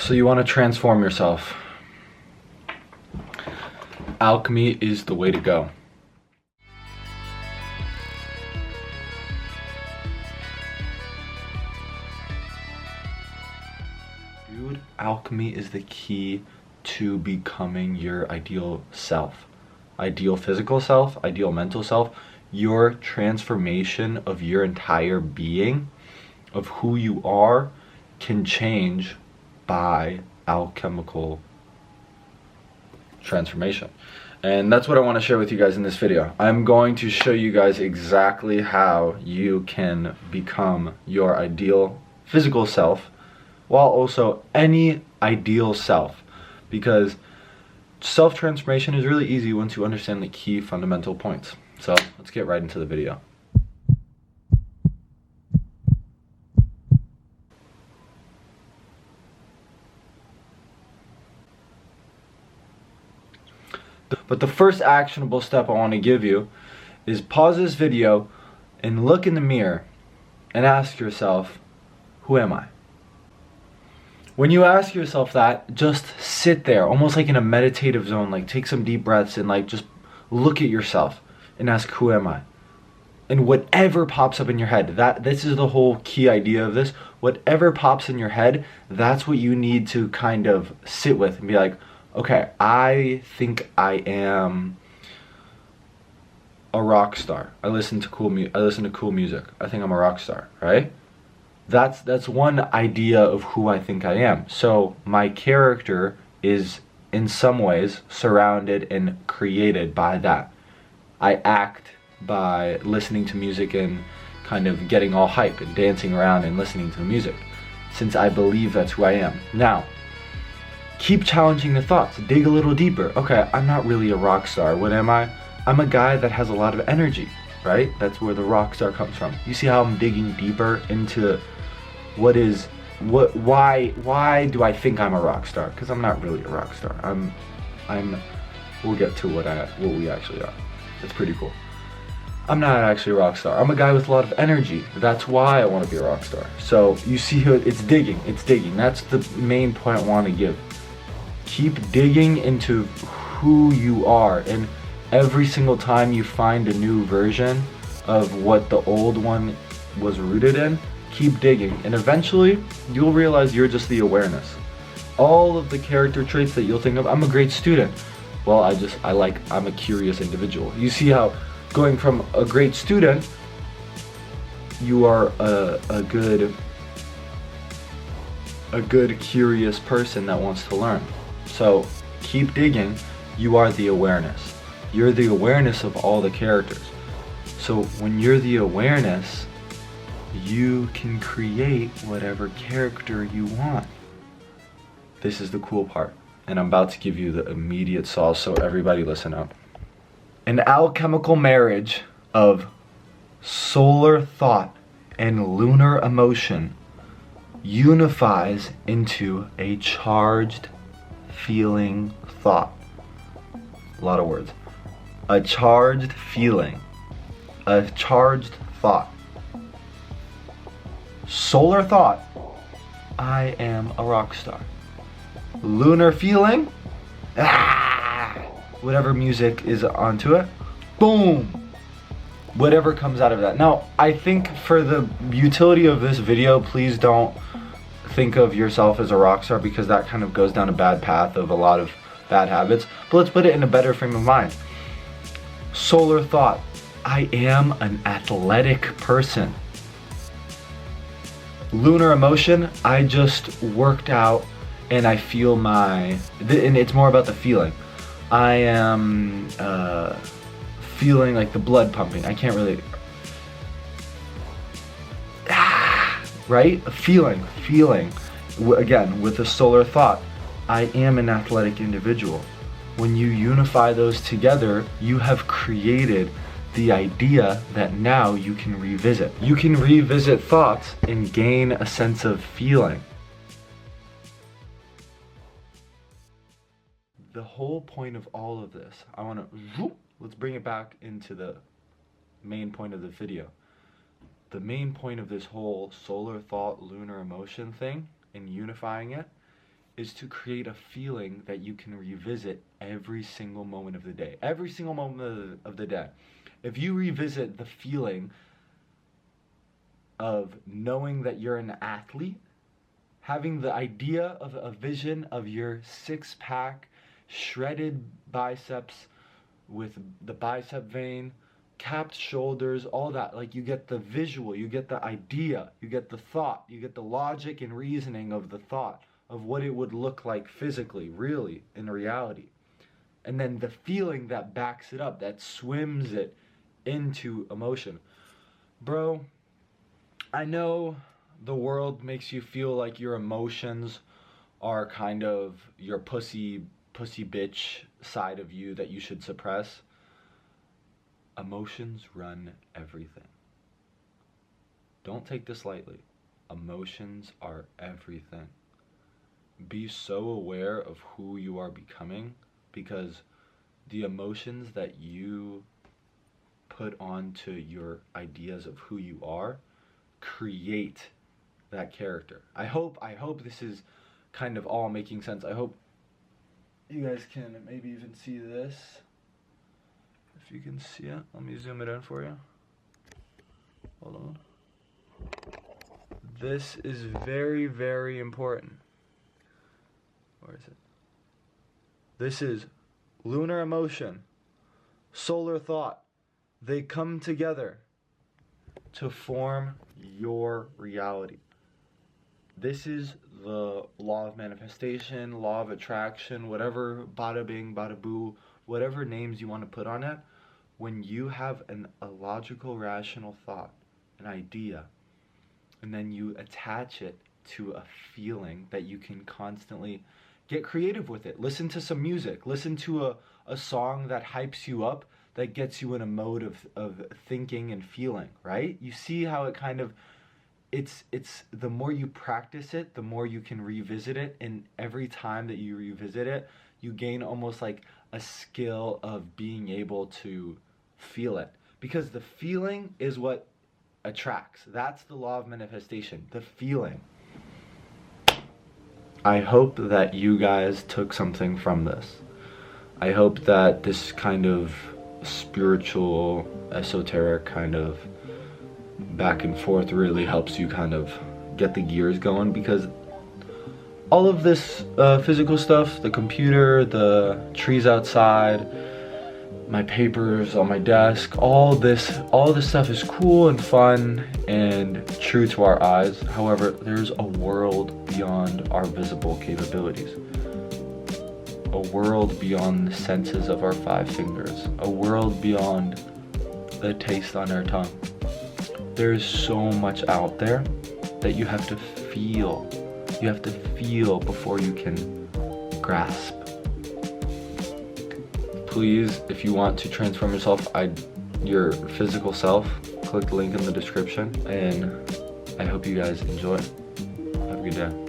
So you want to transform yourself. Alchemy is the way to go. Dude, alchemy is the key to becoming your ideal self. Ideal physical self, ideal mental self. Your transformation of your entire being, of who you are, can change by alchemical transformation. And that's what I want to share with you guys in this video. I'm going to show you guys exactly how you can become your ideal physical self while also any ideal self, because self-transformation is really easy once you understand the key fundamental points. So let's get right into the video. But the first actionable step I want to give you is pause this video and look in the mirror and ask yourself, who am I? When you ask yourself that, just sit there, almost like in a meditative zone, like take some deep breaths and like just look at yourself and ask, who am I? And whatever pops up in your head, this is the whole key idea of this. Whatever pops in your head, that's what you need to kind of sit with and be like, okay, I think I am a rock star. I listen to cool music. I think I'm a rock star, right? That's one idea of who I think I am. So my character is in some ways surrounded and created by that. I act by listening to music and kind of getting all hype and dancing around and listening to the music, since I believe that's who I am. Now, keep challenging the thoughts. Dig a little deeper. Okay, I'm not really a rock star. What am I? I'm a guy that has a lot of energy, right? That's where the rock star comes from. You see how I'm digging deeper into why do I think I'm a rock star? Because I'm not really a rock star. We'll get to what we actually are. It's pretty cool. I'm not actually a rock star. I'm a guy with a lot of energy. That's why I want to be a rock star. So you see how it's digging. That's the main point I want to give. Keep digging into who you are, and every single time you find a new version of what the old one was rooted in, keep digging, and eventually you'll realize you're just the awareness. All of the character traits that you'll think of, I'm a great student. Well, I'm a curious individual. You see how going from a great student, you are a good curious person that wants to learn. So keep digging. You are the awareness. You're the awareness of all the characters. So when you're the awareness, you can create whatever character you want. This is the cool part, and I'm about to give you the immediate sauce, so everybody listen up. An alchemical marriage of solar thought and lunar emotion unifies into a charged feeling thought. A lot of words. A charged feeling. A charged thought. Solar thought, I am a rock star. Lunar feeling, whatever music is onto it, boom, whatever comes out of that. Now, I think for the utility of this video, please don't think of yourself as a rock star, because that kind of goes down a bad path of a lot of bad habits. But let's put it in a better frame of mind. Solar thought, I am an athletic person. Lunar emotion, I just worked out and I feel and it's more about the feeling. I am feeling like the blood pumping. I can't really, right? Feeling. Again, with the solar thought, I am an athletic individual. When you unify those together, you have created the idea that now you can revisit. You can revisit thoughts and gain a sense of feeling. The whole point of all of this, let's bring it back into the main point of the video. The main point of this whole solar thought, lunar emotion thing and unifying it is to create a feeling that you can revisit every single moment of the day. Every single moment of the day. If you revisit the feeling of knowing that you're an athlete, having the idea of a vision of your six-pack, shredded biceps with the bicep vein, capped shoulders, all that, like you get the visual, you get the idea, you get the thought, you get the logic and reasoning of the thought of what it would look like physically, really, in reality. And then the feeling that backs it up, that swims it into emotion. Bro, I know the world makes you feel like your emotions are kind of your pussy bitch side of you that you should suppress. Emotions run everything. Don't take this lightly. Emotions are everything. Be so aware of who you are becoming, because the emotions that you put onto your ideas of who you are create that character. I hope this is kind of all making sense. I hope you guys can maybe even see this. If you can see it, let me zoom it in for you. Hold on. This is very, very important. Where is it? This is lunar emotion, solar thought. They come together to form your reality. This is the law of manifestation, law of attraction, whatever, bada bing, bada boo, whatever names you want to put on it. When you have a logical, rational thought, an idea, and then you attach it to a feeling that you can constantly get creative with it. Listen to some music. Listen to a song that hypes you up, that gets you in a mode of thinking and feeling, right? You see how it kind of, it's the more you practice it, the more you can revisit it, and every time that you revisit it, you gain almost like a skill of being able to feel it. Because the feeling is what attracts. That's the law of manifestation, the feeling. I hope that you guys took something from this. I hope that this kind of spiritual, esoteric kind of back and forth really helps you kind of get the gears going, because all of this physical stuff, the computer, the trees outside, my papers on my desk, all this stuff is cool and fun and true to our eyes. However, there's a world beyond our visible capabilities. A world beyond the senses of our 5 fingers. A world beyond the taste on our tongue. There's so much out there that you have to feel. You have to feel before you can grasp. Please, if you want to transform yourself, your physical self, click the link in the description, and I hope you guys enjoy. Have a good day.